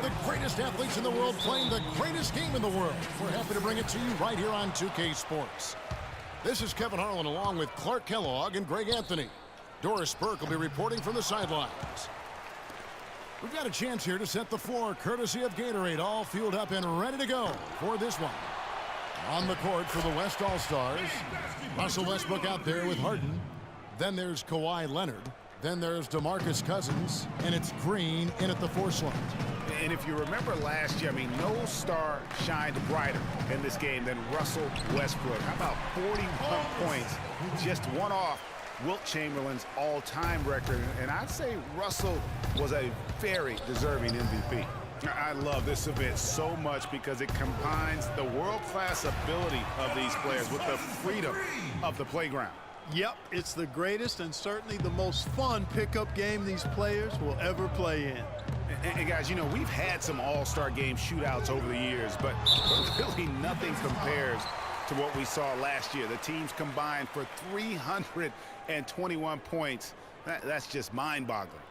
the greatest athletes in the world playing the greatest game in the world. We're happy to bring it to you right here on 2K Sports. This is Kevin Harlan along with Clark Kellogg and Greg Anthony. Doris Burke will be reporting from the sidelines. We've got a chance here to set the floor, courtesy of Gatorade, all fueled up and ready to go for this one. On the court for the West All-Stars, Russell Westbrook out there with Harden. Then there's Kawhi Leonard. Then there's DeMarcus Cousins, and it's Green in at the 4 slot. And if you remember last year, I mean, no star shined brighter in this game than Russell Westbrook. How about 41 points, just one off Wilt Chamberlain's all-time record? And I'd say Russell was a very deserving MVP. I love this event so much because it combines the world-class ability of these players with the freedom of the playground. Yep, it's the greatest and certainly the most fun pickup game these players will ever play in. And guys, you know, we've had some all-star game shootouts over the years, but really nothing compares to what we saw last year. The teams combined for 321 points. That's just mind-boggling.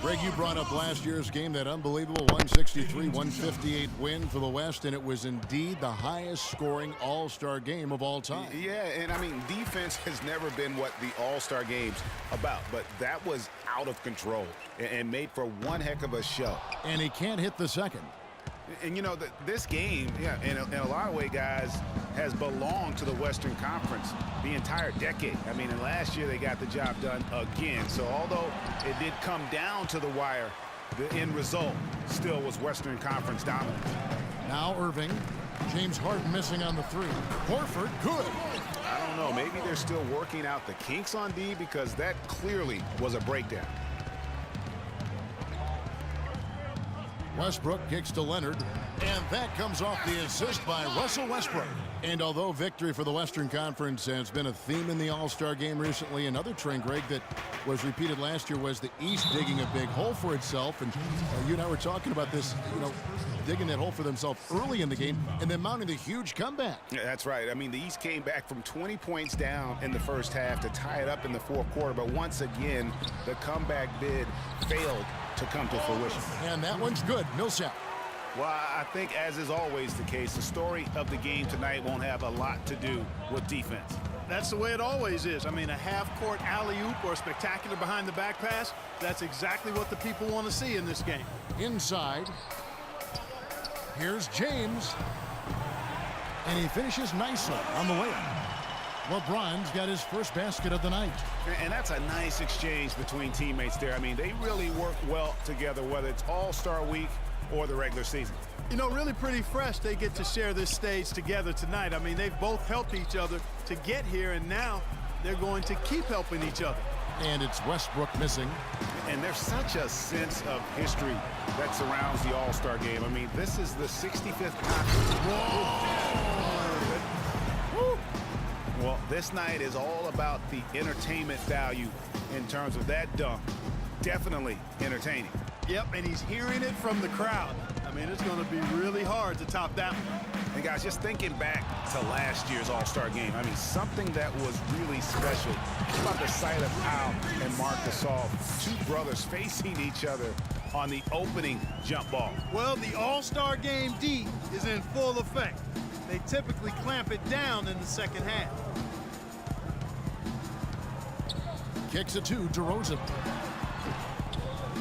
Greg, you brought up last year's game, that unbelievable 163-158 win for the West, and it was indeed the highest scoring all-star game of all time. Yeah, and I mean, defense has never been what the all-star game's about, but that was out of control and made for one heck of a show. And he can't hit the second. And you know, this game, yeah, in a lot of ways, guys, has belonged to the Western Conference the entire decade. I mean, and last year they got the job done again. So although it did come down to the wire, the end result still was Western Conference dominance. Now Irving, James Harden missing on the 3. Horford, good. I don't know, maybe they're still working out the kinks on D, because that clearly was a breakdown. Westbrook kicks to Leonard, and that comes off the assist by Russell Westbrook. And although victory for the Western Conference has been a theme in the All-Star game recently, another trend, Greg, that was repeated last year was the East digging a big hole for itself. And you and I were talking about this, you know, digging that hole for themselves early in the game and then mounting the huge comeback. Yeah, that's right. I mean, the East came back from 20 points down in the first half to tie it up in the fourth quarter. But once again, the comeback bid failed to come to fruition. And that one's good. Millsap. Well, I think, as is always the case, the story of the game tonight won't have a lot to do with defense. That's the way it always is. I mean, a half-court alley-oop or a spectacular behind-the-back pass, that's exactly what the people want to see in this game. Inside. Here's James. And he finishes nicely on the layup. LeBron's got his first basket of the night. And that's a nice exchange between teammates there. I mean, they really work well together, whether it's All-Star Week or the regular season. You know, really pretty fresh they get to share this stage together tonight. I mean, they've both helped each other to get here, and now they're going to keep helping each other. And it's Westbrook missing. And there's such a sense of history that surrounds the All-Star game. I mean, this is the 65th conference. Whoa! Well, this night is all about the entertainment value in terms of that dunk. Definitely entertaining. Yep, and he's hearing it from the crowd. I mean, it's going to be really hard to top that one. And guys, just thinking back to last year's All-Star game, I mean, something that was really special. How about the sight of Al and Marc Gasol, two brothers facing each other on the opening jump ball? Well, the All-Star game D is in full effect. They typically clamp it down in the second half. Kicks it to DeRozan.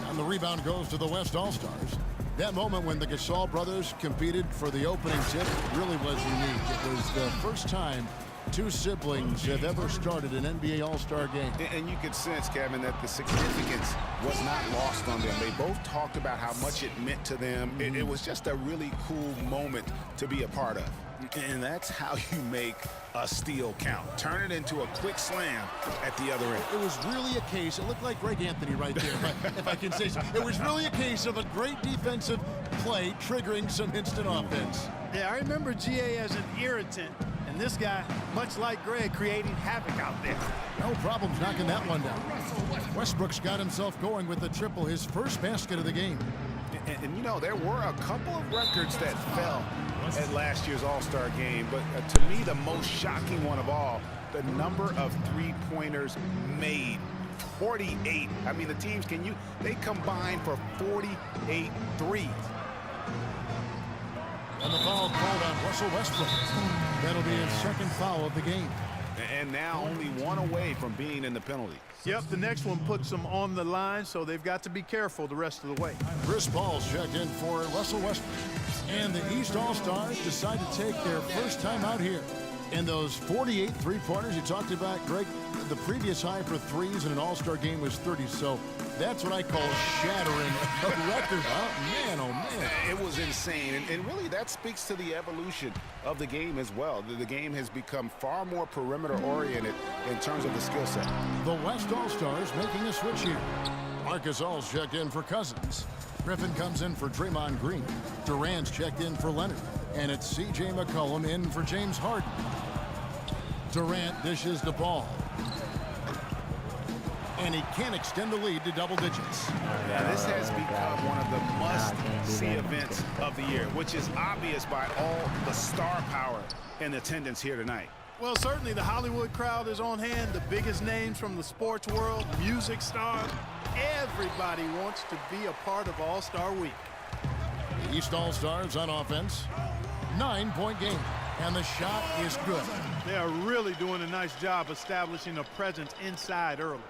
And the rebound goes to the West All-Stars. That moment when the Gasol brothers competed for the opening tip really was unique. It was the first time two siblings have ever started an NBA All-Star game. And you could sense, Kevin, that the significance was not lost on them. They both talked about how much it meant to them. It was just a really cool moment to be a part of. And that's how you make a steal count. Turn it into a quick slam at the other end. It was really a case, it looked like Greg Anthony right there, if I can say so. It was really a case of a great defensive play triggering some instant offense. Yeah, I remember GA as an irritant, and this guy, much like Greg, creating havoc out there. No problems knocking that one down. Westbrook's got himself going with the triple, his first basket of the game. And you know, there were a couple of records that fell at last year's All-Star game, but to me, the most shocking one of all, the number of three-pointers made 48. I mean, the teams they combine for 48 threes. And the foul called on Russell Westbrook. That'll be his second foul of the game. And now only one away from being in the penalty. Yep, the next one puts them on the line, so they've got to be careful the rest of the way. Chris Paul's checked in for Russell Westbrook. And the East All-Stars decide to take their first time out here. And those 48 three-pointers you talked about, Greg, the previous high for threes in an All-Star game was 30. So that's what I call shattering a record. Oh, man. It was insane. And really, that speaks to the evolution of the game as well. The game has become far more perimeter-oriented in terms of the skill set. The West All-Stars making a switch here. Marcus All's checked in for Cousins. Griffin comes in for Draymond Green. Durant's checked in for Leonard. And it's C.J. McCollum in for James Harden. Durant dishes the ball. And he can't extend the lead to double digits. Now, this has become one of the must-see events of the year, which is obvious by all the star power in attendance here tonight. Well, certainly the Hollywood crowd is on hand. The biggest names from the sports world, music stars. Everybody wants to be a part of All-Star Week. The East All-Stars on offense. 9-point game. And the shot is good. They are really doing a nice job establishing a presence inside early.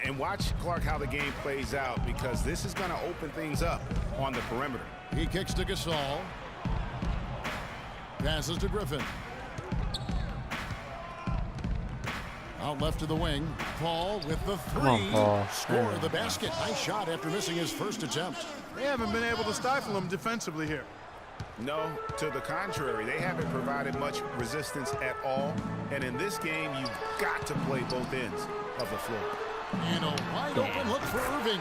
And watch, Clark, how the game plays out, because this is going to open things up on the perimeter. He kicks to Gasol. Passes to Griffin. Out left to the wing. Paul with the three. Come on, Paul. Score the basket. Nice shot after missing his first attempt. They haven't been able to stifle him defensively here. No, to the contrary. They haven't provided much resistance at all. And in this game, you've got to play both ends of the floor. And a wide open look for Irving.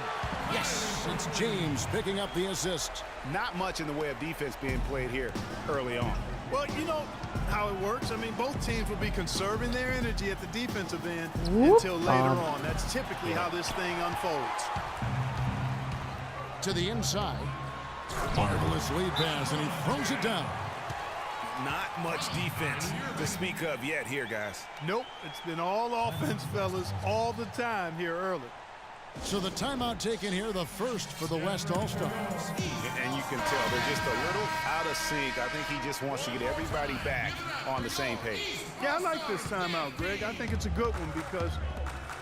Yes, it's James picking up the assist. Not much in the way of defense being played here early on. Well, you know how it works. I mean, both teams will be conserving their energy at the defensive end until later on. That's typically how this thing unfolds. To the inside. Marvelous lead pass, and he throws it down. Not much defense to speak of yet here, guys. Nope, it's been all offense, fellas, all the time here early. So the timeout taken here, the first for the West All-Stars. And you can tell they're just a little out of sync. I think he just wants to get everybody back on the same page. Yeah, I like this timeout, Greg. I think it's a good one because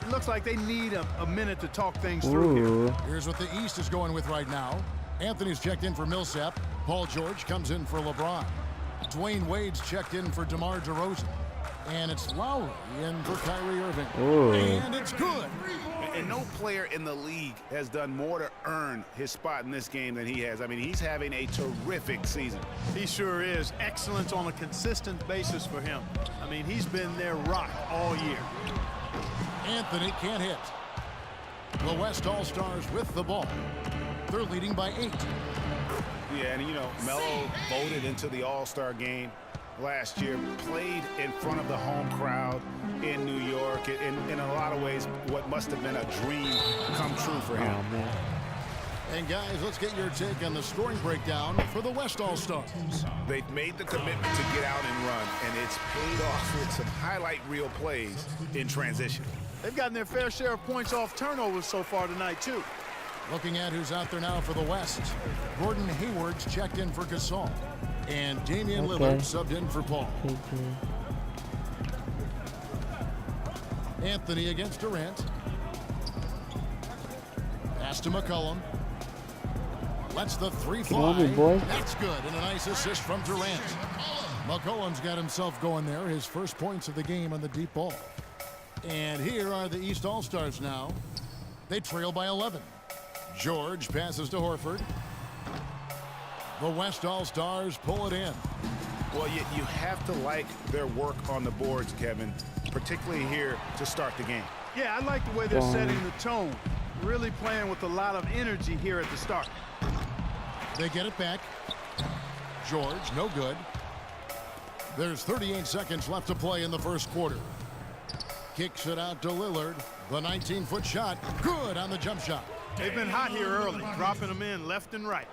it looks like they need a minute to talk things through here. Here's what the East is going with right now. Anthony's checked in for Millsap. Paul George comes in for LeBron. Dwayne Wade's checked in for DeMar DeRozan. And it's Lowry in for Kyrie Irving. And it's good. And no player in the league has done more to earn his spot in this game than he has. I mean, he's having a terrific season. He sure is. Excellence on a consistent basis for him. I mean, he's been their rock all year. Anthony can't hit. The West All-Stars with the ball. They're leading by 8. Yeah, and you know, Melo voted into the All-Star game last year, played in front of the home crowd in New York. In a lot of ways, what must have been a dream come true for him. Oh, man. And guys, let's get your take on the scoring breakdown for the West All-Stars. They've made the commitment to get out and run, and it's paid off with some highlight reel plays in transition. They've gotten their fair share of points off turnovers so far tonight, too. Looking at who's out there now for the West. Gordon Hayward's checked in for Gasol. And Damian Lillard subbed in for Paul. Anthony against Durant. Pass to McCollum. Lets the three fly. That's good. And a nice assist from Durant. McCollum's got himself going there. His first points of the game on the deep ball. And here are the East All-Stars now. They trail by 11. George passes to Horford. The West All-Stars pull it in. Well, you have to like their work on the boards, Kevin, particularly here to start the game. Yeah, I like the way they're setting the tone. Really playing with a lot of energy here at the start. They get it back. George, no good. There's 38 seconds left to play in the first quarter. Kicks it out to Lillard. The 19-foot shot. Good on the jump shot. They've been hot here early, dropping them in left and right.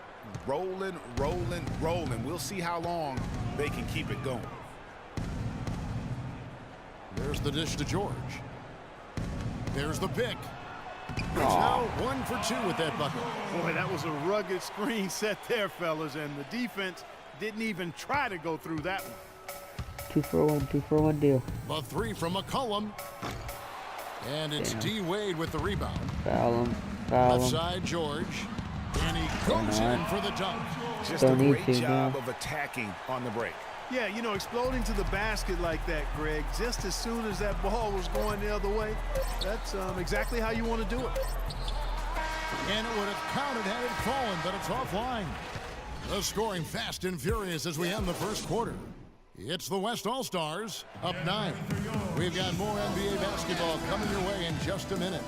Rolling, rolling, rolling. We'll see how long they can keep it going. There's the dish to George. There's the pick. He's now 1 for 2 with that bucket. Boy, that was a rugged screen set there, fellas, and the defense didn't even try to go through that one. 2-for-1 deal. The 3 from McCollum. And it's D. Wade with the rebound. Foul him. Left side, George. And he goes in for the dunk. Just a great job of attacking on the break. Yeah, you know, exploding to the basket like that, Greg, just as soon as that ball was going the other way, that's exactly how you want to do it. And it would have counted had it fallen, but it's offline. The scoring fast and furious as we end the first quarter. It's the West All-Stars up 9. We've got more NBA basketball coming your way in just a minute.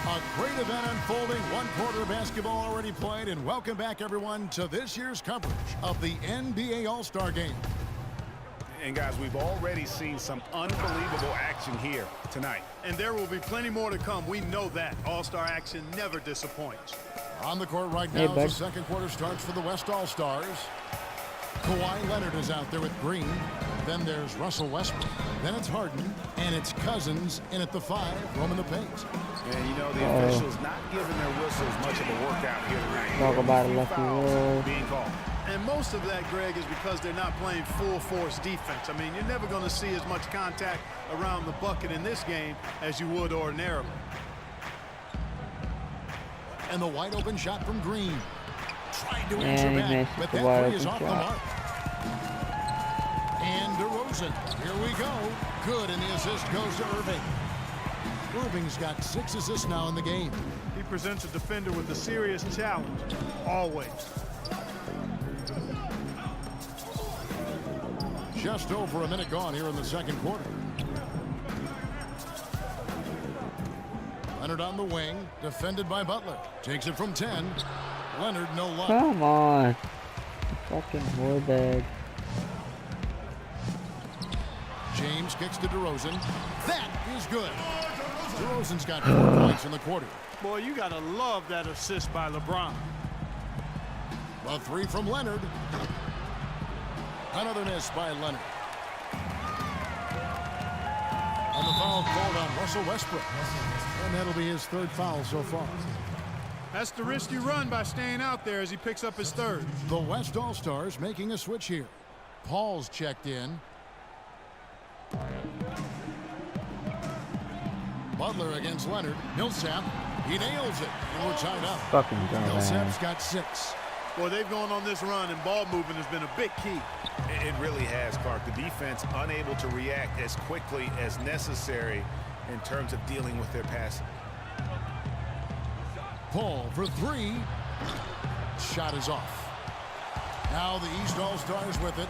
A great event unfolding, 1 quarter of basketball already played, and welcome back everyone to this year's coverage of the NBA All-Star Game. And guys, we've already seen some unbelievable action here tonight. And there will be plenty more to come. We know that. All-Star action never disappoints. On the court right now as the second quarter starts for the West All-Stars. Kawhi Leonard is out there with Green. Then there's Russell Westbrook. Then it's Harden. And it's Cousins in at the 5, roaming the paint. And you know, the officials not giving their whistles much of a workout here tonight. Talk about a lefty roll. Being called. And most of that, Greg, is because they're not playing full-force defense. I mean, you're never going to see as much contact around the bucket in this game as you would ordinarily. And the wide open shot from Green. Tried to answer back, but that three is off the mark. And DeRozan, here we go. Good, and the assist goes to Irving. Irving's got 6 assists now in the game. He presents a defender with a serious challenge, always. Just over a minute gone here in the second quarter. Leonard on the wing, defended by Butler. Takes it from 10. Leonard, no luck. Come on. Fucking whore bag. James kicks to DeRozan. That is good. DeRozan's got 4 points in the quarter. Boy, you got to love that assist by LeBron. A 3 from Leonard. Another miss by Leonard. And the foul called on Russell Westbrook. And that'll be his 3rd foul so far. That's the risk you run by staying out there as he picks up his 3rd. The West All-Stars making a switch here. Paul's checked in. Butler against Leonard. Millsap, he nails it. And we're tied up. Fucking dumbass. Millsap's got 6. Boy, they've gone on this run, and ball movement has been a big key. It really has, Clark. The defense unable to react as quickly as necessary in terms of dealing with their passing. Paul for 3. Shot is off. Now the East All-Stars with it.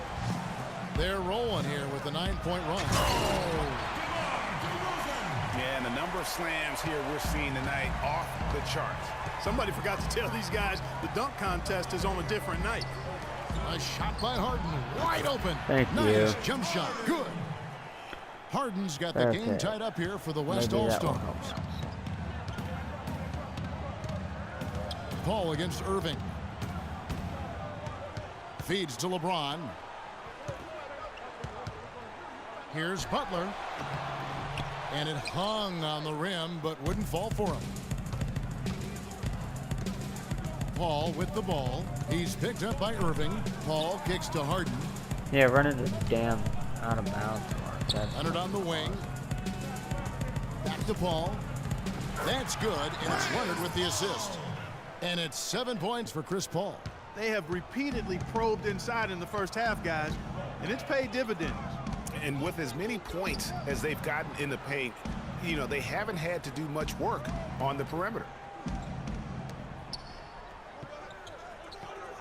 They're rolling here with a 9-point run. Oh. Yeah, and the number of slams here we're seeing tonight off the charts. Somebody forgot to tell these guys the dunk contest is on a different night. A shot by Harden, wide open. Thank nice you. Jump shot, good. Harden's got the game tied up here for the West All-Stars. Paul against Irving. Feeds to LeBron. Here's Butler. And it hung on the rim, but wouldn't fall for him. Paul with the ball. He's picked up by Irving. Paul kicks to Harden. Yeah, running the damn out of bounds. Leonard on the wing. Back to Paul. That's good, and it's Leonard with the assist. And it's 7 points for Chris Paul. They have repeatedly probed inside in the first half, guys, and it's paid dividends. And with as many points as they've gotten in the paint, you know, they haven't had to do much work on the perimeter.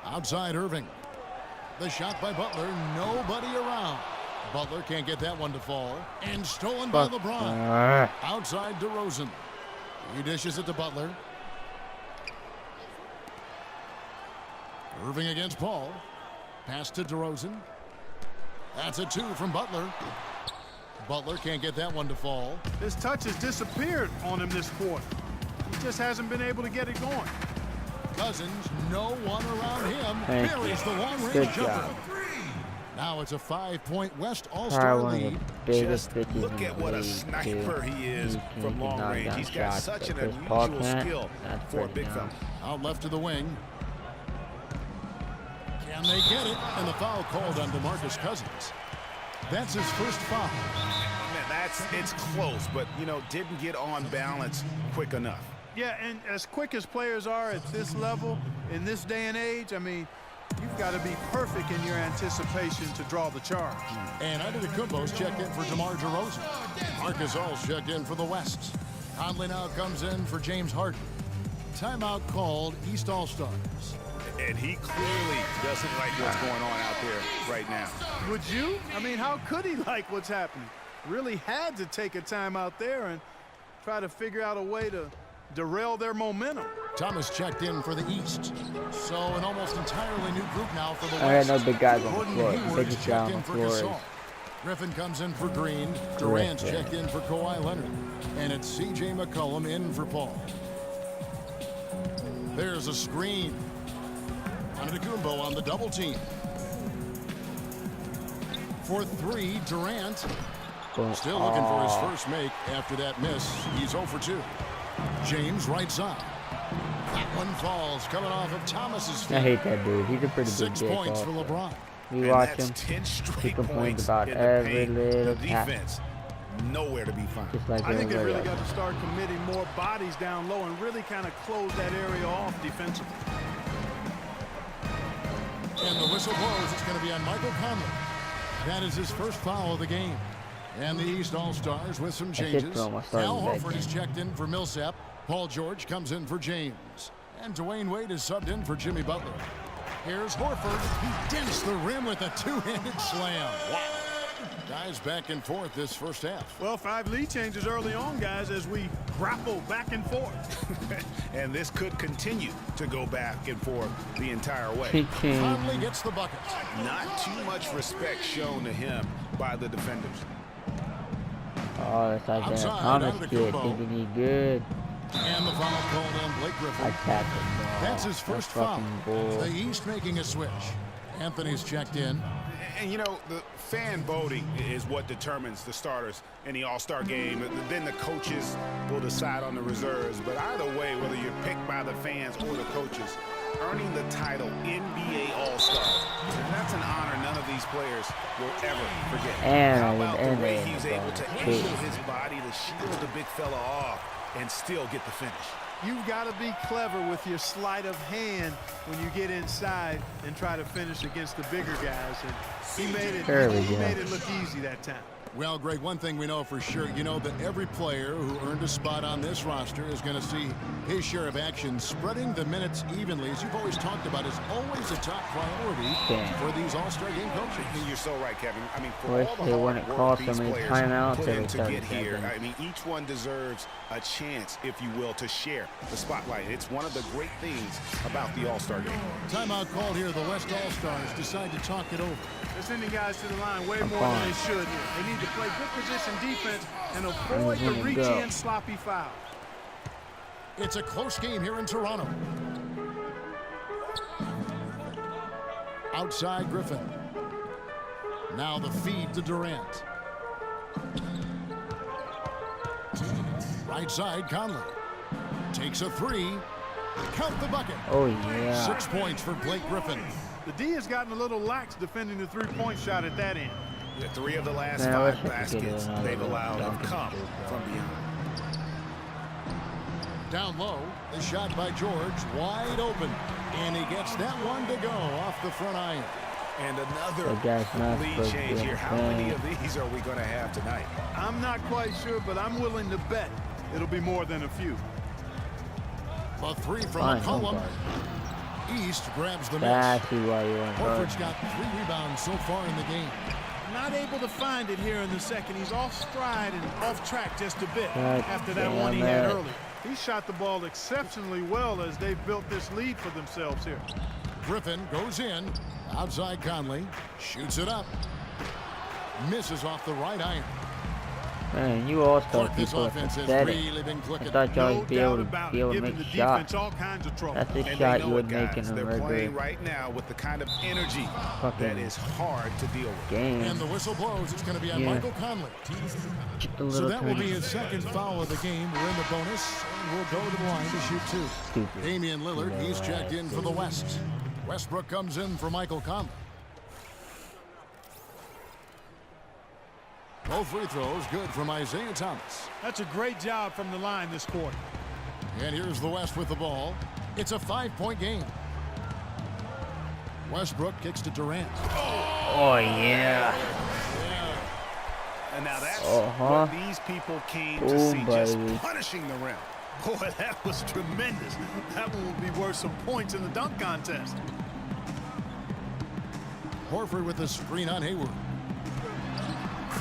Outside Irving. The shot by Butler. Nobody around. Butler can't get that one to fall. And stolen by LeBron. Outside DeRozan. He dishes it to Butler. Irving against Paul. Pass to DeRozan. That's a 2 from Butler. Butler can't get that one to fall. His touch has disappeared on him this quarter. He just hasn't been able to get it going. Cousins, no one around him. Buries the long-range jumper. Now it's a 5-point West Probably All-Star one of the lead. biggest Just bitches look in at the what a league, sniper too. he is He from can long knock range. down He's got shots, such an but Chris Paul unusual can't. skill That's for a pretty big nice. fella. Out left to the wing. Can they get it? And the foul called on DeMarcus Cousins. That's his first foul. Man, it's close, but, you know, didn't get on balance quick enough. Yeah, and as quick as players are at this level, in this day and age, I mean, you've got to be perfect in your anticipation to draw the charge. And Antetokounmpo's checked in for DeMar DeRozan. Marcus All's checked in for the West. Conley now comes in for James Harden. Timeout called, East All-Stars. And he clearly doesn't like what's going on out there right now. Would you? I mean, how could he like what's happening? Really had to take a time out there and try to figure out a way to derail their momentum. Thomas checked in for the East. So an almost entirely new group now for the I West. got no big guys on the Gordon floor. The Hayward biggest guy checked on in the for floor is Gasol. Griffin comes in for Green. Durant's Griffin. checked in for Kawhi Leonard. And it's C.J. McCollum in for Paul. There's a screen. Antetokounmpo on the double team. For three, Durant. Still looking for his first make after that miss. He's 0 for 2. James right side. That one falls coming off of Thomas's feet. I hate that dude. He's a pretty big 6 dick. points for Also. LeBron. We And watch that's him. 10 He straight complains points about in the every paint. little The tap. defense, nowhere to be found. Just like I think they everybody really else. got to start committing more bodies down low and really kind of close that area off defensively. And the whistle blows. It's going to be on Michael Conley. That is his first foul of the game. And the East All-Stars with some did changes. throw my starting Al back Horford in. is checked in for Millsap. Paul George comes in for James. And Dwayne Wade is subbed in for Jimmy Butler. Here's Horford. He dents the rim with a two-handed slam. Wow. Guys back and forth this first half. Well, 5 lead changes early on, guys, as we grapple back and forth. And this could continue to go back and forth the entire way. King. Conley gets the bucket. Not too much respect shown to him by the defenders. Oh, that's like that Outside, Thomas kid Antetokounmpo. thinking he good. And the foul called on Blake I Griffin. tapped him. That's his first foul. fucking bull. The East making a switch. Anthony's checked in. And, you know, the fan voting is what determines the starters in the All-Star game. Then the coaches will decide on the reserves. But either way, whether you're picked by the fans or the coaches, earning the title NBA All-Star, that's an honor none of these players will ever forget. And How I about would the end way it he's in the able to ball, angle too. his body to shield the big fella off and still get the finish? You've got to be clever with your sleight of hand when you get inside and try to finish against the bigger guys. And he made it. There we He go. made it look easy that time. Well, Greg, one thing we know for sure, you know that every player who earned a spot on this roster is going to see his share of action. Spreading the minutes evenly, as you've always talked about, is always a top priority Damn. for these All-Star game coaches. And you're so right, Kevin. I mean, for Wish all the they hard wouldn't work call these so many players timeouts put every in to 30 get here, seconds. I mean, each one deserves a chance, if you will, to share the spotlight. It's one of the great things about the All-Star game. Timeout called here. The West All-Stars decide to talk it over. They're sending guys to the line way more than they should here. They need to play good position defense and avoid the gonna reach go. in sloppy foul. It's a close game here in Toronto. Outside Griffin. Now the feed to Durant. Right side Conley. Takes a three. Count the bucket. Oh, yeah. 6 points for Blake Griffin. The D has gotten a little lax defending the three-point shot at that end. The 3 of the last Man, I 5 wish I could get baskets another they've one. allowed have Dunkin come too, bro. from beyond. Down low, the shot by George, wide open. And he gets that one to go off the front iron. And another That guy's not lead supposed to change be here. on How the many fan. of these are we going to have tonight? I'm not quite sure, but I'm willing to bet it'll be more than a few. A three from Fine, McCollum. don't guard. East grabs the miss. That's why you weren't Horford's guarding. got 3 rebounds so far in the game. Not able to find it here in the second. He's off stride and off track just a bit God after that damn one he had it. early. He shot the ball exceptionally well as they've built this lead for themselves here. Griffin goes in. Outside Conley. Shoots it up. Misses off the right iron. Man, you all-star Clark, this people are offense has pathetic. really been I clicking. thought y'all No would be doubt able about to it, giving make the shots. defense all kinds of trouble. That's the And shot they you know would it, make guys. in a They're regular playing right now with the kind of energy that fucking is hard to deal with. game. And the whistle blows. It's going to be on Yeah. Michael Conley. The So little that will be tiny his second foul of the game. We're in the bonus, and we'll go to the line to shoot 2. stupid. Damian Lillard, he's checked in for the West. Westbrook comes in for Michael Conley. Both free throws good from Isaiah Thomas. That's a great job from the line this quarter. And here's the West with the ball. It's a 5-point game. Westbrook kicks to Durant. Oh, yeah. And now that's Uh-huh. what these people came to Boom, see, just baby. punishing the rim. Boy, that was tremendous. That one will be worth some points in the dunk contest. Horford with the screen on Hayward.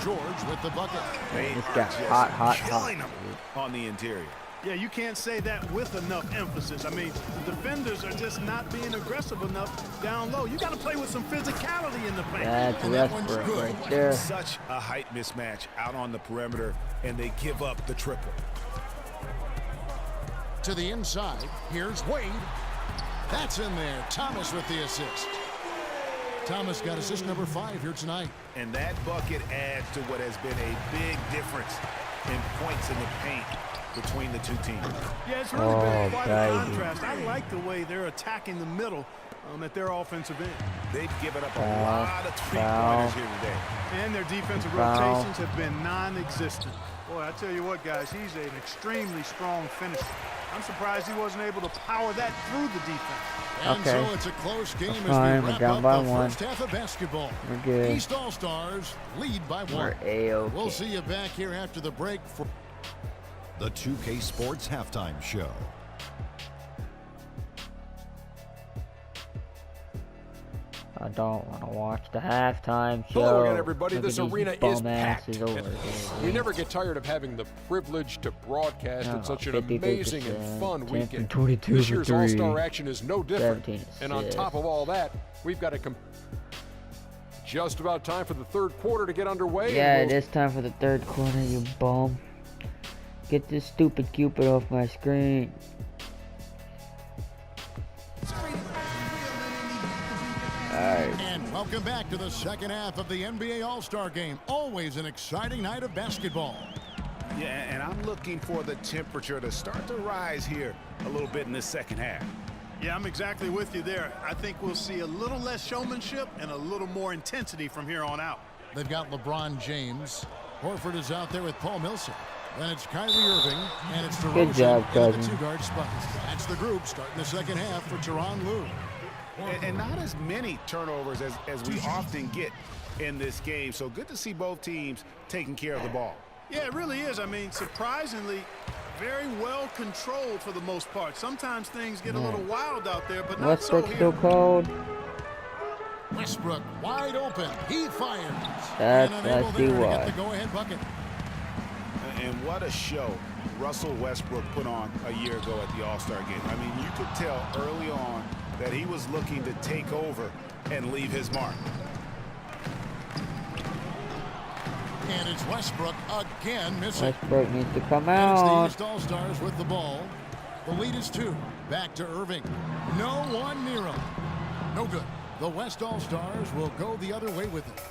George with the bucket. They This are guy just hot, killing them on the interior. Yeah, you can't say that with enough emphasis. I mean, the defenders are just not being aggressive enough down low. You got to play with some physicality in the paint. That's And that one's Westbrook good. right there. Such a height mismatch out on the perimeter, and they give up the triple. To the inside. Here's Wade. That's in there. Thomas with the assist. Thomas got assist number 5 here tonight. And that bucket adds to what has been a big difference in points in the paint between the two teams. Yeah, it's really been quite a baby. contrast. I like the way they're attacking the middle at their offensive end. They've given up a Foul, lot of foul. three-pointers here today. And their defensive Foul. rotations have been non-existent. Boy, I tell you what, guys, he's an extremely strong finisher. I'm surprised he wasn't able to power that through the defense. And Okay. so it's a close game as we fine. We're wrap down up by the 1. first half of basketball. We're good. East All-Stars lead by 1. We're A-OK. We'll see you back here after the break for The 2K Sports Halftime Show. I don't want to watch the halftime show. Hello again, everybody. Look This at these arena is bum packed. asses over And there. we never get tired of having the privilege to broadcast Oh, in such an 53%, amazing and fun 10 from weekend. 22 This for year's 3, All-Star action is no different. 17 And on assists. top of all that, we've got just about time for the third quarter to get underway. Yeah, and it is time for the third quarter, you bum. Get this stupid Cupid off my screen. Alright. And welcome back to the second half of the NBA All-Star Game. Always an exciting night of basketball. Yeah, and I'm looking for the temperature to start to rise here a little bit in this second half. Yeah, I'm exactly with you there. I think we'll see a little less showmanship and a little more intensity from here on out. They've got LeBron James. Horford is out there with Paul Millsap. Then it's Kyrie Irving, and it's DeRozan job, in the cousin. 2-guard spot. That's the group starting the second half for Tyronn Lue. And not as many turnovers as we often get in this game. So good to see both teams taking care of the ball. Yeah, it really is. I mean, surprisingly, very well controlled for the most part. Sometimes things get a little wild out there, but not so Westbrook here. still cold. Westbrook wide open. He fires. That's- and unable I see there to why. get the go-ahead bucket. And what a show Russell Westbrook put on a year ago at the All-Star game. I mean, you could tell early on that he was looking to take over and leave his mark. And it's Westbrook again missing. Westbrook needs to come And it's the out. East All-Stars with the ball. The lead is 2. Back to Irving. No one near him. No good. The West All-Stars will go the other way with it.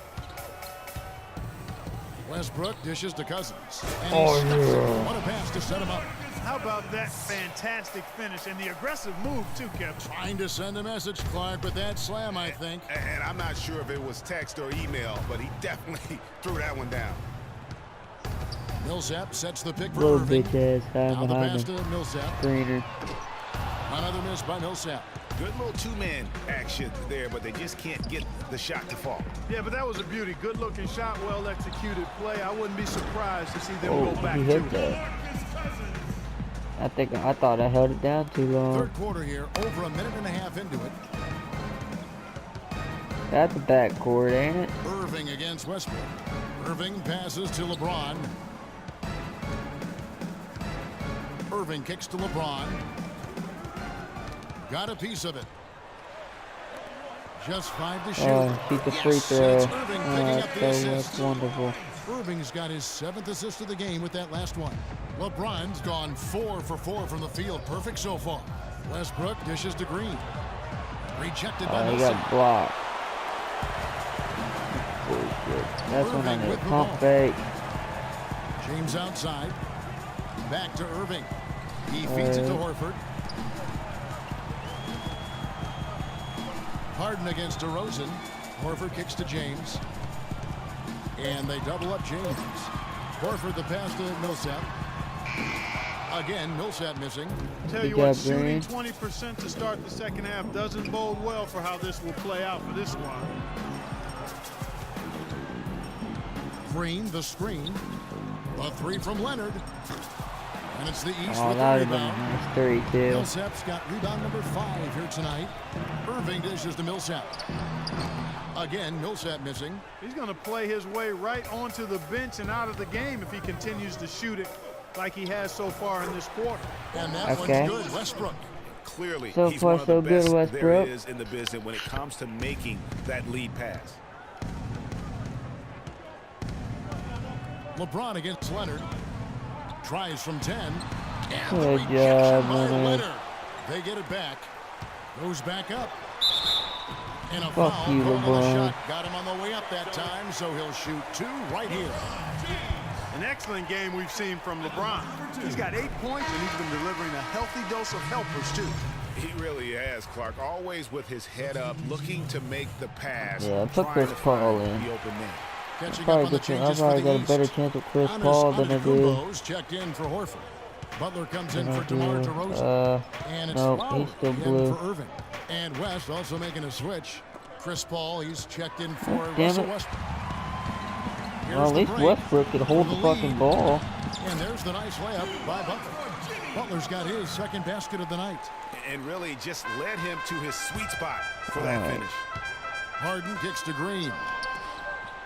Westbrook dishes to Cousins. And he stuffs it. What a pass to set him up. How about that fantastic finish and the aggressive move, too, Kev? Trying to send a message, Clark, with that slam, I think. And I'm not sure if it was text or email, but he definitely threw that one down. Millsap sets the pick for Little Irving. bitch ass Now hiding the pass behind to the Millsap. screener. Another miss by Millsap. Good little two-man action there, but they just can't get the shot to fall. Yeah, but that was a beauty. Good-looking shot, well-executed play. I wouldn't be surprised to see them Oh, go back he to hit it. that. I thought I held it down too long. Third quarter here, over a minute and a half into it. That's a backcourt, ain't it? Irving against Westbrook. Irving passes to LeBron. Irving kicks to LeBron. Got a piece of it. Just 5 to shoot. Oh, keep the free Yes, throw. it's Irving picking up the assist. That's wonderful. Irving's got his 7th assist of the game with that last one. LeBron's gone 4 for 4 from the field. Perfect so far. Westbrook dishes to Green. Rejected by He Millsap. got blocked. That's when I need a pump fake. James outside. Back to Irving. He feeds it to Horford. Harden against DeRozan. Horford kicks to James. And they double up James. Horford the pass to Millsap. Again, Millsap missing. Tell you what, shooting 20% to start the second half doesn't bode well for how this will play out for this squad. Green, the screen. A 3 from Leonard. And it's the East Oh, with that the would have been a rebound. nice 3 too. Millsap's got rebound number 5 here tonight. Irving dishes to Millsap. Again, Millsap missing. He's going to play his way right onto the bench and out of the game if he continues to shoot it like he has so far in this quarter. And that Okay. one's good. Westbrook. Clearly, So he's far, one of so the good, best there Westbrook. is in the business when it comes to making that lead pass. LeBron against Leonard. Tries from 10. And the Good rejection job, by Leonard. Leonard. They get it back. Goes back up. And a Fuck foul you, called on the LeBron. shot. Got him on the way up that time, so he'll shoot 2 right here. An excellent game we've seen from LeBron. He's got 8 points, and he's been delivering a healthy dose of helpers, too. He really has, Clark. Always with his head up, looking to make the pass. Yeah, put trying Chris to Paul find in. the open man. Catching up Probably on the get I changes for probably the got a East. better chance with Chris Giannis Paul than I do. Antetokounmpo's checked in for Horford. Butler comes in for DeMar DeRozan. And it's Nope, Lowry he's still in blue. for Irving. And West also making a switch. Chris Paul, he's checked in for damn Russell it. Westbrook. Here's Well, at the least break Westbrook could hold for the the fucking lead. ball. And there's the nice layup by Butler. Butler's got his 2nd basket of the night. And really just led him to his sweet spot for that Alright. finish. Harden kicks to Green.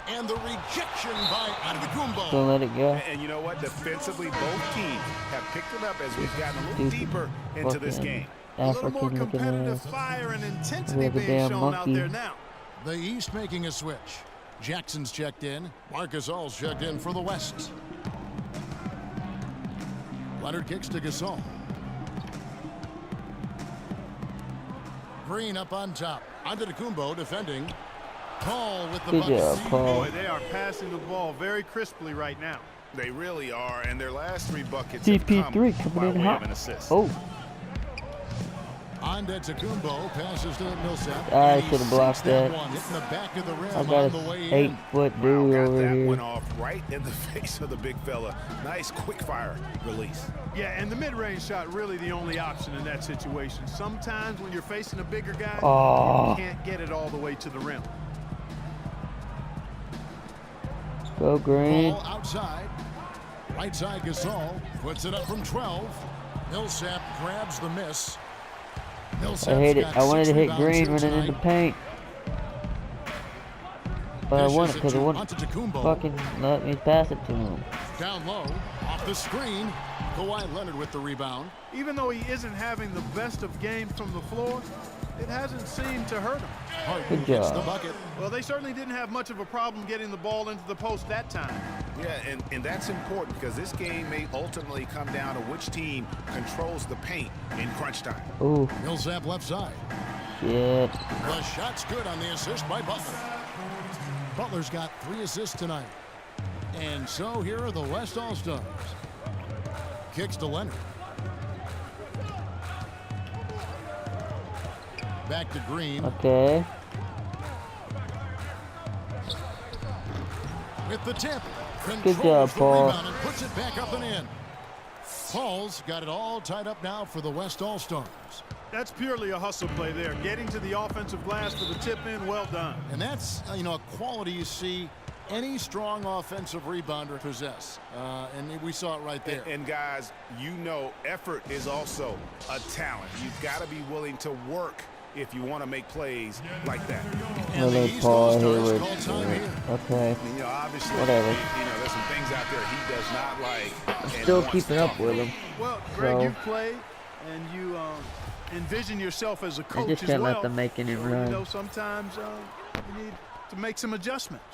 And the rejection by Antetokounmpo. Don't let it go. And you know what? Defensively, both teams have picked it up as we've gotten a little Stupid deeper into this fucking game. A little more African looking competitive ass. fire and intensity Like a being damn shown out monkey. there now. The East making a switch. Jackson's checked in. Marcus All's checked in for the West. Leonard kicks to Gasol. Green up on top. Antetokounmpo defending. Paul with the Good bucket. job, Paul. Boy, they are passing the ball very crisply right now. They really are, and their last 3 buckets have CP3 come coming by in way of hot. an assist. Oh, Antetokounmpo passes to Millsap. I and he should have blocked sinks that that. one, hitting the back of the rim I on got the way a in. 8-foot dude Got over that here. one off right in the face of the big fella. Nice quick fire release. Yeah, and the mid-range shot really the only option in that situation. Sometimes when you're facing a bigger guy, Oh. you can't get it all the way to the rim. Go Green. Ball outside. Right side Gasol puts it up from 12. Millsap grabs the miss. I hate it. I wanted to hit Green running in the paint. But I won it because it wouldn't fucking let me pass it to him. Down low, off the screen. Kawhi Leonard with the rebound. Even though he isn't having the best of games from the floor, it hasn't seemed to hurt him. Harden Good gets job. the bucket. Well, they certainly didn't have much of a problem getting the ball into the post that time. Yeah, and that's important because this game may ultimately come down to which team controls the paint in crunch time. Ooh, Millsap left side. shit. The shot's good on the assist by Butler. Butler's got 3 assists tonight. And so here are the West All-Stars. Kicks to Leonard. Back to Green. Okay. With the tip. Good job, Controls the Paul. rebound and puts it back up and in. Paul's got it all tied up now for the West All-Stars. That's purely a hustle play there. Getting to the offensive glass for the tip in, well done. And that's, a quality you see any strong offensive rebounder possess. And we saw it right there. And guys, effort is also a talent. You've got to be willing to work if you want to make plays like that. And the Another East Paul All-Stars Hayward. call time here. Okay. Obviously, Whatever. there's some things out there he does not like. and Still wants keeping to up talk with about. him. Well, Greg, So- you've played and you envision yourself as a I coach just as can't well. let them make any So, run. sometimes you need to make some adjustments.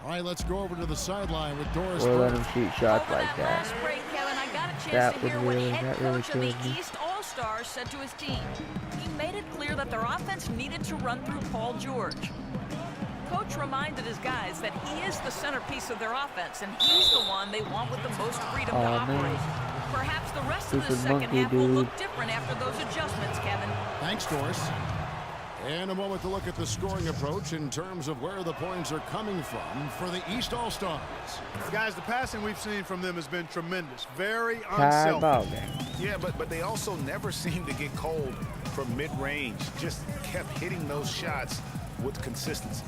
All right, let's go over to the sideline with Doris. Or let him shoot shots Over like last that. break, Kevin, I got a chance That to would hear what really- head that really coach of the kills me. East All-Stars said to his team. He made it clear that their offense needed to run through Paul George. Coach reminded his guys that he is the centerpiece of their offense, and he's the one they want with the most freedom to operate. Man. Perhaps the rest of the Stupid second monkey half will dude. look different after those adjustments, Kevin. Thanks, Doris. And a moment to look at the scoring approach in terms of where the points are coming from for the East All-Stars. Guys, the passing we've seen from them has been tremendous. Very Tie ball unselfish. game. Yeah, but they also never seem to get cold from mid-range. Just kept hitting those shots with consistency.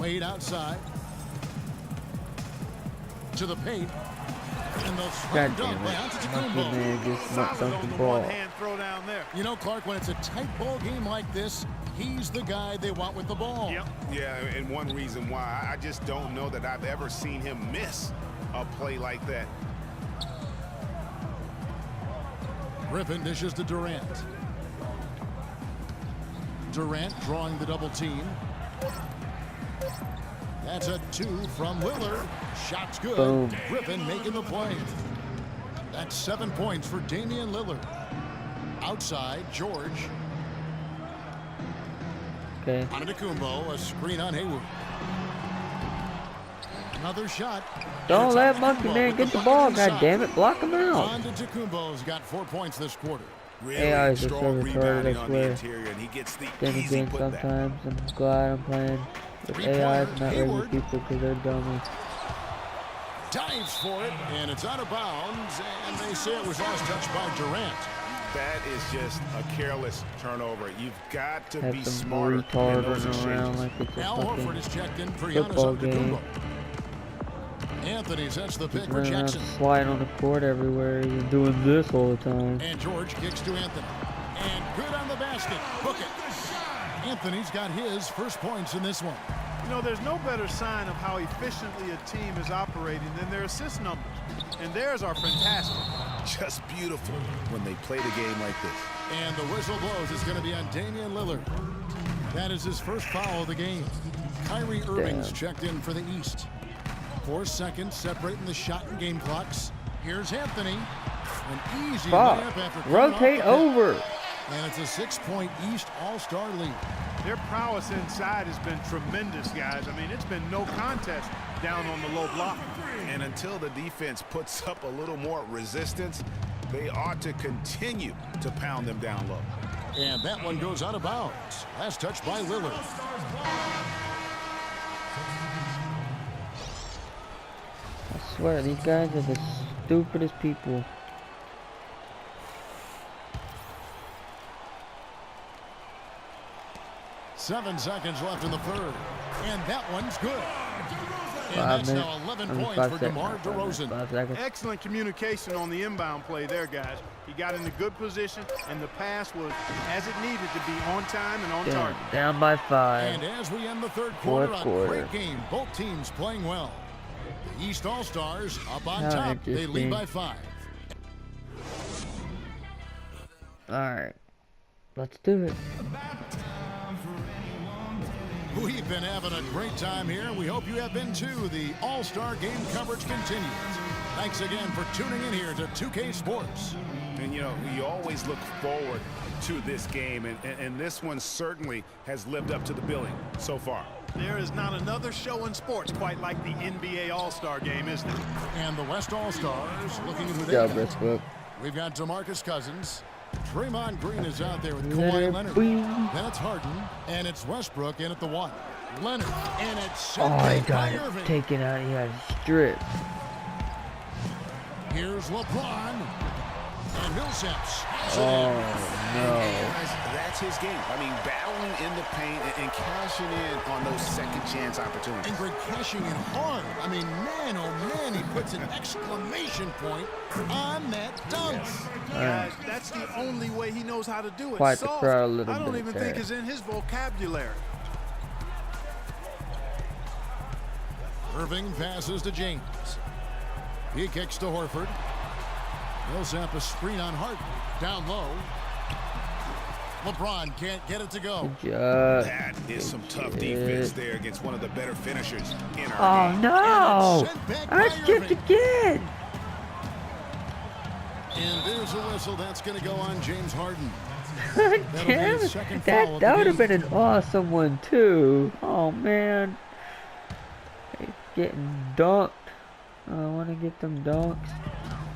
Wade outside. To the paint. And the God slam dunk damn by it. Monkey Antetokounmpo. man just knocked Solid off on the the ball. one-hand throw down there. You know, Clark, when it's a tight ball game like this, he's the guy they want with the ball. Yep. Yeah, and one reason why, I just don't know that I've ever seen him miss a play like that. Griffin dishes to Durant. Durant drawing the double team. That's a 2 from Lillard. Shot's good. Boom. Griffin making the play. That's 7 points for Damian Lillard. Outside, George. Okay. Antetokounmpo, a screen on Hayward. Another shot. Don't It's let Monkey Antetokounmpo Man with get the bucket ball. inside. God damn it. Block him out. Antetokounmpo's got 4 points this quarter. Really AIs are so strong retarded, rebounding I on swear. the interior, and he gets the Then easy again, putback. sometimes I'm glad I'm playing with Three-pointer, AIs, not regular Hayward. people, because they're dummy. Dives for it, and it's out of bounds, and they say it was last touched by Durant. That is just a careless turnover. You've got to be Have some smarter in retard those running around exchanges. like it's a Al Horford fucking is checked in for football Giannis game. Antetokounmpo. Anthony sets the pick for Running around Jackson. sliding on the court everywhere. He's doing this all the time. And George kicks to Anthony. And good on the basket. Book it. Anthony's got his first points in this one. You know, there's no better sign of how efficiently a team is operating than their assist numbers. And theirs are fantastic. Just beautiful when they play the game like this. And the whistle blows. It's going to be on Damian Lillard. That is his first foul of the game. Kyrie Irving's Damn. checked in for the East. 4 seconds separating the shot and game clocks. Here's Anthony. An easy Fuck. layup after coming off Rotate the pick. over. And it's a 6-point East All-Star lead. Their prowess inside has been tremendous, guys. I mean, it's been no contest down on the low block. And until the defense puts up a little more resistance, they ought to continue to pound them down low. And that one goes out of bounds. Last touch by Lillard. I swear, these guys are the stupidest people. Seven seconds left in the third. And that one's good. And 5 that's minutes. now 11 I mean, points 5 for seconds. DeMar DeRozan. 5 seconds. Excellent communication on the inbound play there, guys. He got in a good position, and the pass was as it needed to be, on time and on target. Down by 5. And as we end the third quarter, Fourth a quarter. great game. Both teams playing well. The East All-Stars up on How top. They lead interesting. by 5. Alright. Let's do it. We've been having a great time here. We hope you have been too. The All-Star game coverage continues. Thanks again for tuning in here to 2K Sports. And, you know, you always look forward to this game, and this one certainly has lived up to the billing so far. There is not another show in sports quite like the NBA All-Star Game, is there? And the West All-Stars looking at who they Go, got. Westbrook. We've got DeMarcus Cousins. Draymond Green is out there with Let Kawhi it Leonard. be. Then it's Harden, and it's Westbrook in at the 1. Leonard, and it's sent Oh, he back by got it Irving. taken out. He got stripped. Here's LeBron, and Millsaps. Oh, Guys, that's his game. I mean, battling in the paint and cashing in on those second chance opportunities. And Greg cashing in hard. I mean, man, oh man, he puts an exclamation point on that dunk. Guys, that's the only way he knows how to do it. Quiet the Soft, crowd a little I don't bit even there. think is in his vocabulary. Irving passes to James. He kicks to Horford. Millsap a screen on Harden. Down low. LeBron can't get it to go. Good job. That is some tough defense there against one of the better finishers in our Oh game. no! And it's sent back I by skipped Irving. again. And there's a whistle. That's going to go on James Harden. That'll be Damn his it. second foul of the That would have game. been an awesome one too. Oh man. It's getting dunked. I want to get them dunks.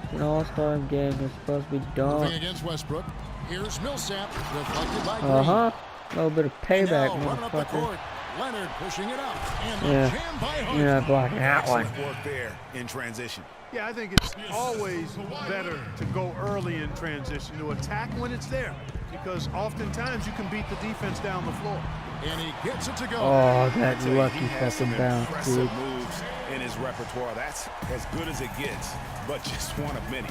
It's an all-star game. It's supposed to be Moving dunked. against Westbrook. Here's Millsap, reflected by Green. Uh-huh. A little bit of And payback, now running up the motherfucker. court. Leonard pushing it up. And the Yeah. jam by Harden. You're not blocking that one. Excellent work there in transition. Yeah, I think it's always better to go early in transition, to attack when it's there, because oftentimes you can beat the defense down the floor. And he gets it to go. Oh, that Tell you, lucky he has some fucking bounce, impressive dude. moves in his repertoire. That's as good as it gets, but just one of many.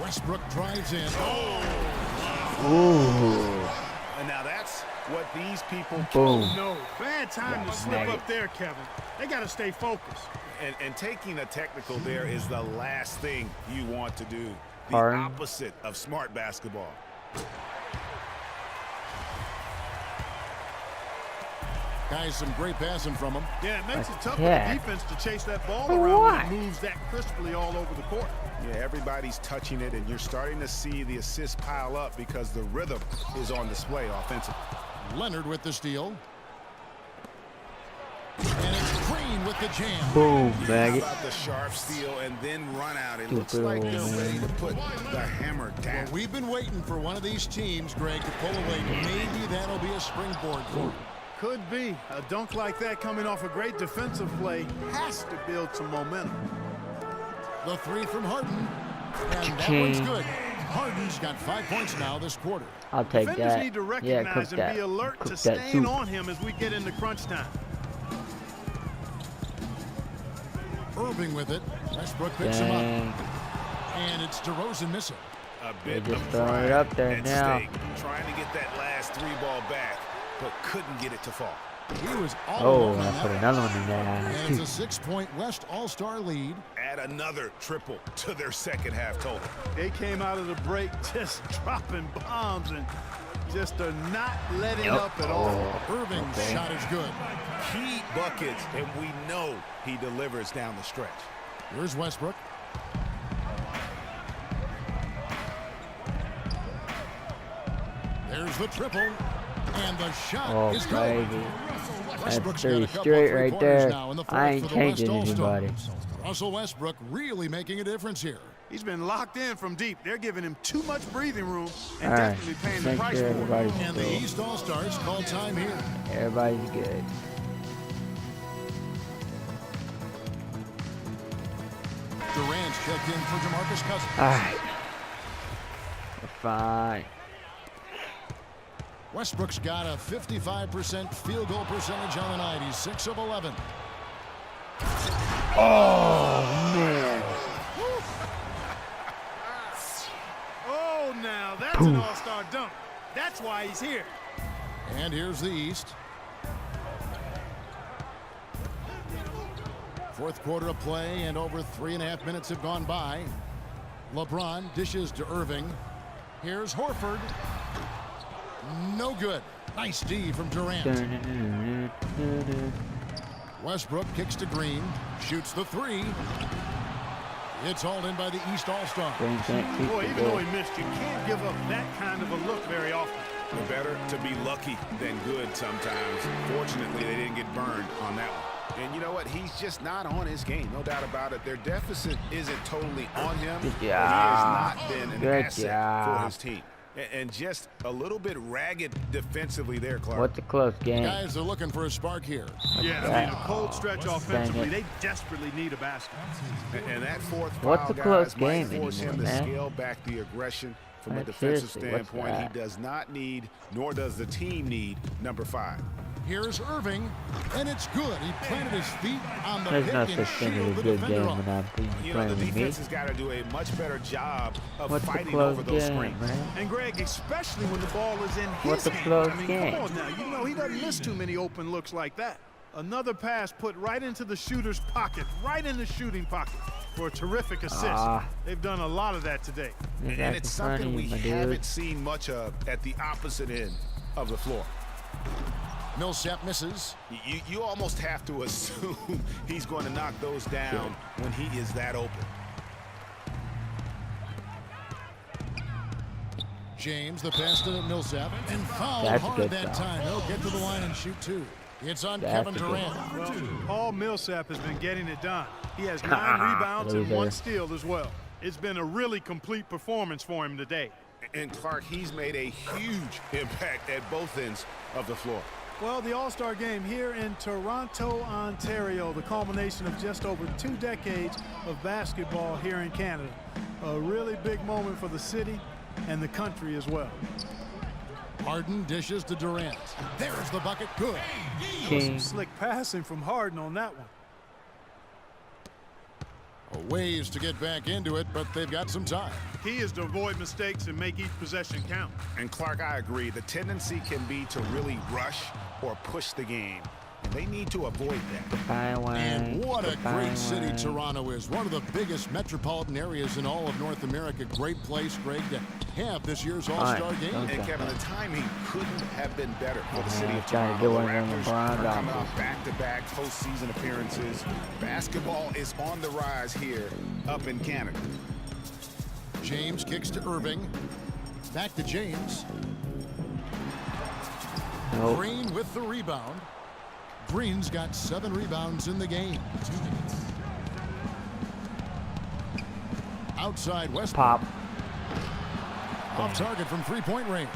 Westbrook drives in. Oh, Ooh. And now that's what these people Boom. No, bad time to slip up there, Kevin. They got to stay focused. and taking a technical there is the last thing you want to do. The Harden. opposite of smart basketball. guys, some great passing from him. Yeah, it makes it tough for Yeah. the defense to chase that ball For around what? when it moves that crisply all over the court. Yeah, everybody's touching it, and you're starting to see the assists pile up because the rhythm is on display offensively. Leonard with the steal. And it's Green with the jam. Boom, How maggot. about the sharp steal and then run out? It Stupid looks like they're old ready man. to put the hammer down. Well, we've been waiting for one of these teams, Greg, to pull away. Maybe that'll be a springboard for them. Could be. A dunk like that coming off a great defensive play has to build some momentum. The three from Harden. And that one's good. Harden's got 5 points now this quarter. I'll take Defenders that. need to Yeah, recognize cook and that. be alert Cook to that staying soup. on him as we get into crunch time. Irving with it. Westbrook picks him up. Dang. And it's DeRozan missing. A bit just of throwing it pride up there at now. stake, trying to get that last three ball back, but couldn't get it to fall. He was all Oh, alone on I that put one. another one in there. And it's a 6-point West All-Star lead. Add another triple to their second half total. They came out of the break just dropping bombs and just are not letting up at all. Irving's shot is good. Key buckets, and we know he delivers down the stretch. Here's Westbrook. There's the triple. And the shot Oh, is good. baby. Westbrook's That's got a 3 couple straight of right three-pointers there. now in the fourth I ain't for the West changing All-Stars. anybody. Russell Westbrook really making a difference here. He's been locked in from deep. They're giving him too much breathing room and All right. definitely paying the Make price sure for it. everybody's And the good. East All-Stars call time here. Everybody's good. Durant's checked in for DeMarcus Cousins. All right. We're fine. Westbrook's got a 55% field goal percentage on the night. He's 6 of 11. Oh, man. Oh, now that's an all-star dunk. That's why he's here. And here's the East. Fourth quarter of play, and over 3.5 minutes have gone by. LeBron dishes to Irving. Here's Horford. No good. Nice D from Durant. Westbrook kicks to Green. Shoots the three. It's hauled in by the East All-Star. Green can't keep Boy, the even though ball. he missed, you can't give up that kind of a look very often. Better to be lucky than good sometimes. Fortunately, they didn't get burned on that one. And you know what? He's just not on his game. No doubt about it. Their deficit isn't totally on him. Good But he job. has not been an Good asset job. for his team. And just a little bit ragged defensively there, Clark. What's a close game? Guys are looking for a spark here. Yeah, I mean, a cold stretch offensively. it. They desperately need a basket. And that fourth What's foul, a close guys, might game force him anymore, to man? scale back the aggression from a Like, defensive seriously, what's standpoint. He that? does not need, nor does the team need, number 5. Here's Irving, and it's good. He planted his feet on the There's pick no and such thing shielded as the a good defender game off. when I'm You know, playing the with me. defense has got to do a much better job of What's a fighting close over those game, screens. man? And Greg, especially when the ball is in his What's a hand. close I mean, game? come on now. You know he doesn't miss too many open looks like that. Another pass put right into the shooter's pocket, right in the shooting pocket. for a terrific assist. They've done a lot of that today. And it's something we haven't seen much of at the opposite end of the floor. Millsap misses. You almost have to assume he's going to knock those down when he is that open. James, the pass to Millsap, and fouled hard that time. He'll get to the line and shoot two. It's on Kevin Durant. Well, Paul Millsap has been getting it done. He has 9 rebounds and 1 steal as well. It's been a really complete performance for him today. And Clark, he's made a huge impact at both ends of the floor. Well, the All-Star game here in Toronto, Ontario, the culmination of just over 2 decades of basketball here in Canada. A really big moment for the city and the country as well. Harden dishes to Durant. There's the bucket. Good. Some slick passing from Harden on that one. Ways to get back into it, but they've got some time. Key is to avoid mistakes and make each possession count. And Clark, I agree. The tendency can be to really rush or push the game. And they need to avoid that. And what a great city Toronto is. One of the biggest metropolitan areas in all of North America. Great place, Greg, to have this year's All-Star game. And Kevin, the timing couldn't have been better for the city of Toronto. The Raptors are coming off back-to-back postseason appearances. Basketball is on the rise here up in Canada. James kicks to Irving. Back to James. Green with the rebound. Green's got 7 rebounds in the game. Outside Westbrook. Off target from 3-point range.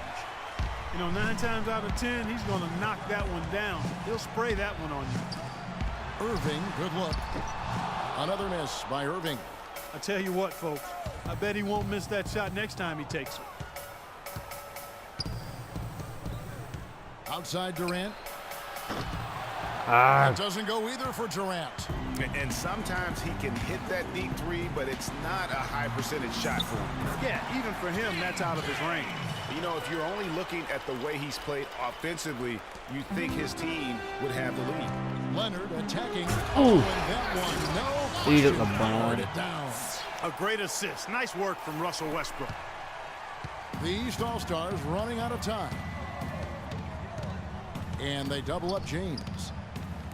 You know, 9 times out of 10, he's going to knock that one down. He'll spray that one on you. Irving, good look. Another miss by Irving. I tell you what, folks, I bet he won't miss that shot next time he takes it. Outside Durant. That doesn't go either for Durant. And sometimes he can hit that deep 3, but it's not a high percentage shot for him. Yeah, even for him, that's out of his range. You know, if you're only looking at the way he's played offensively, you think his team would have the lead. Leonard attacking. Oh, and that one, no. Lead at LeBron. It down. A great assist. Nice work from Russell Westbrook. The East All-Stars running out of time. And they double up James.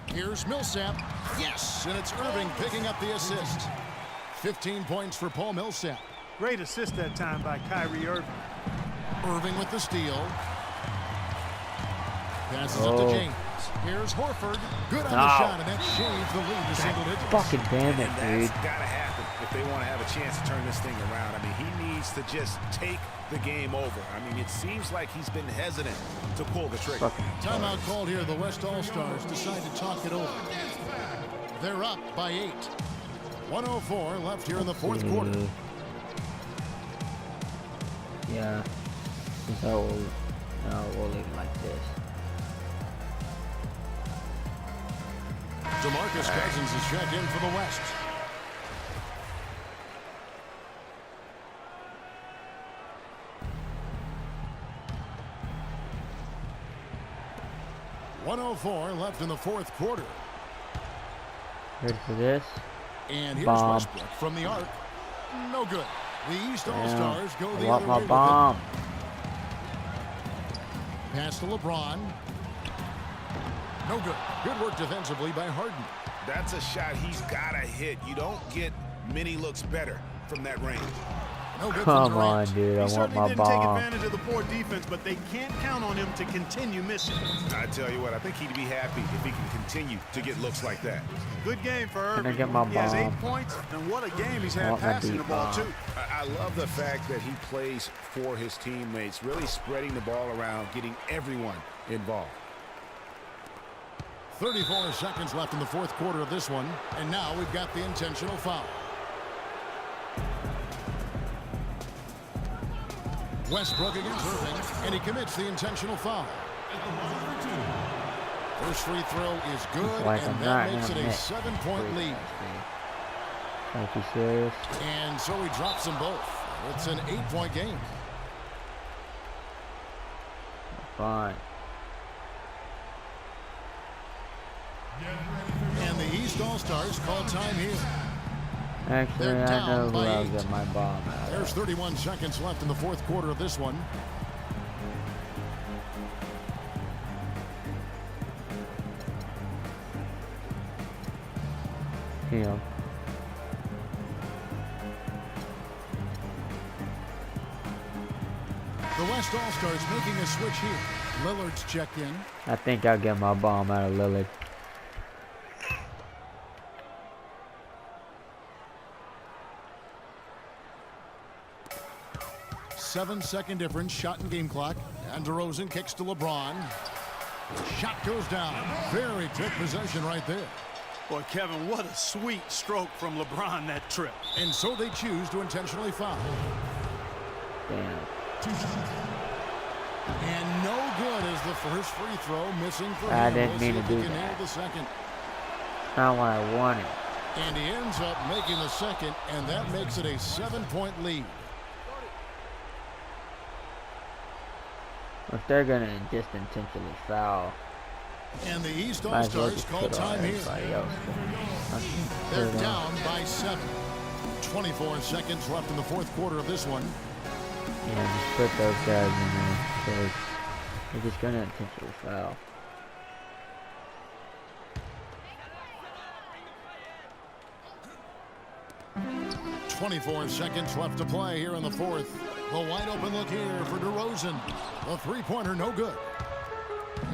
Here's Millsap. Yes, and it's Irving picking up the assist. 15 points for Paul Millsap. Great assist that time by Kyrie Irving. Irving with the steal. Passes it to James. Here's Horford. Good on the shot, and that shaves the lead to single digits. Fucking damn it, dude. That's got to happen if they want to have a chance to turn this thing around. I mean, he needs to just take the game over. I mean, it seems like he's been hesitant to pull the trigger. Timeout called here. The West All-Stars decide to talk it over. They're up by 8. 104 left here in the 4th quarter. Yeah. So, we'll leave it like this. DeMarcus Cousins is checked in for the West. .104 left in the 4th quarter. Ready for this? And here's Westbrook from the arc. No good. The East All-Stars go the other way with it. Pass to LeBron. No good. Good work defensively by Harden. That's a shot he's got to hit. You don't get many looks better from that range. No good. Come on, dude. I want my didn't take advantage of the poor defense, but they can't count on him to continue missing. I tell you what, I think he'd be happy if he can continue to get looks like that. Good game for Irving. Can I get my he has 8 bomb? points, and what a game he's had passing the ball, too. I love the fact that he plays for his teammates, really spreading the ball around, getting everyone involved. 34 seconds left in the 4th quarter of this one, and now we've got the intentional foul. Westbrook against Irving, and he commits the intentional foul. First free throw is good, and that makes it a 7-point lead. Are you serious? And so he drops them both. It's an 8-point game. Fine. And the East All-Stars call time here. Actually, They're I down know who by I'll 8. get my bomb out There's of. 31 seconds left in the fourth quarter of this one. Him. The West All-Stars making a switch here. Lillard's checked in. I think I'll get my bomb out of Lillard. Seven-second difference, shot and game clock. And DeRozan kicks to LeBron. Shot goes down. Very quick possession right there. Boy, Kevin, what a sweet stroke from LeBron that trip. And so they choose to intentionally foul. Damn. And no good as the first free throw missing for I him. didn't We'll mean see to if he do can nail that. the second. Not what I wanted. And he ends up making the second, and that makes it a 7-point lead. If they're gonna just intentionally foul, And the East might as well All-Stars just call put on time here. everybody else. They're down by 7. 24 seconds left in the fourth quarter of this one. Yeah, just put those guys in there because they're just gonna intentionally foul. – 24 seconds left to play here in the fourth. The wide open look here for DeRozan. The three-pointer no good.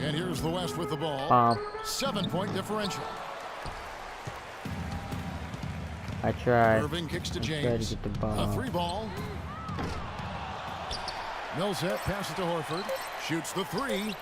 And here's the West with the ball. 7-point differential. I tried. Irving kicks to I tried James. to get the ball. A three ball. Millsap passes to Horford. Shoots the three.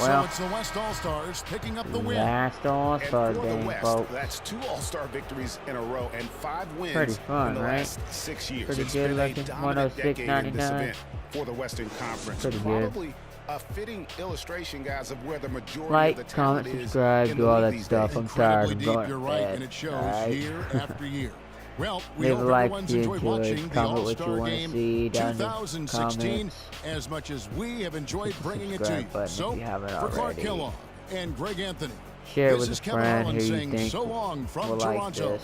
Well, so it's the West All-Stars picking up the win. Last All-Star And for the game, West, folks. that's 2 All-Star victories in a row and 5 wins Pretty fun, in the right? last 6 years. Pretty It's good been looking. a dominant decade in this 106.99. event for the Western Conference. Pretty good. Probably a fitting illustration, guys, of where the majority Like, of the talent comment, is subscribe, in do the all league that these stuff. days. I'm tired Incredibly of deep, going you're to right, bed. and it shows Alright? year after year. Well, we Leave hope a like everyone's if you enjoyed enjoyed. watching the Comment what you All-Star want to Game see down in the 2016 comments. as much as we have enjoyed Hit the bringing it to subscribe you. button So, if you haven't for Clark already. Kellogg and Greg Anthony, Share it this with is a Kevin friend Harlan who you saying think so long from will like Toronto. this.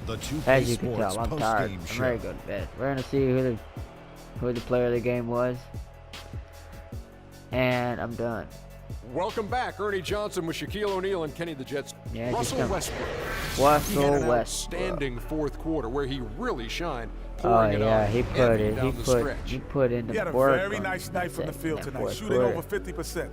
The 2K As you can Sports tell, I'm tired. post-game I'm show. ready to go to bed. We're gonna see who the player of the game was, and I'm done. Welcome back, Ernie Johnson with Shaquille O'Neal and Kenny the Jets. Yeah, Russell just Westbrook. He had Russell an Westbrook. outstanding fourth quarter where he really shined. Oh pouring it yeah, on he put heavy it. down the stretch. He put in the He had a work. very on nice night from the field that tonight, fourth shooting quarter. over 50%.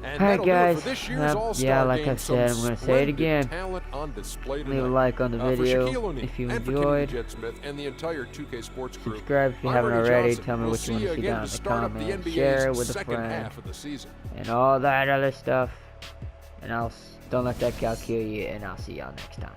And Alright, that'll do it guys. for this year's Yep, All-Star yeah, like game. I said, I'm Some gonna say it splendid again. Talent on display Leave a tonight. like on the For video Shaquille O'Neal if you and for Kenny enjoyed. Jet Smith and the entire 2K Sports crew. Subscribe if you I'm haven't Ernie already. Johnson. Tell me We'll what you see want you to see again down in to the start up the comments. NBA's Share it with a second friend. half of the season. And all that other stuff. And don't let that cow kill you. And I'll see y'all next time.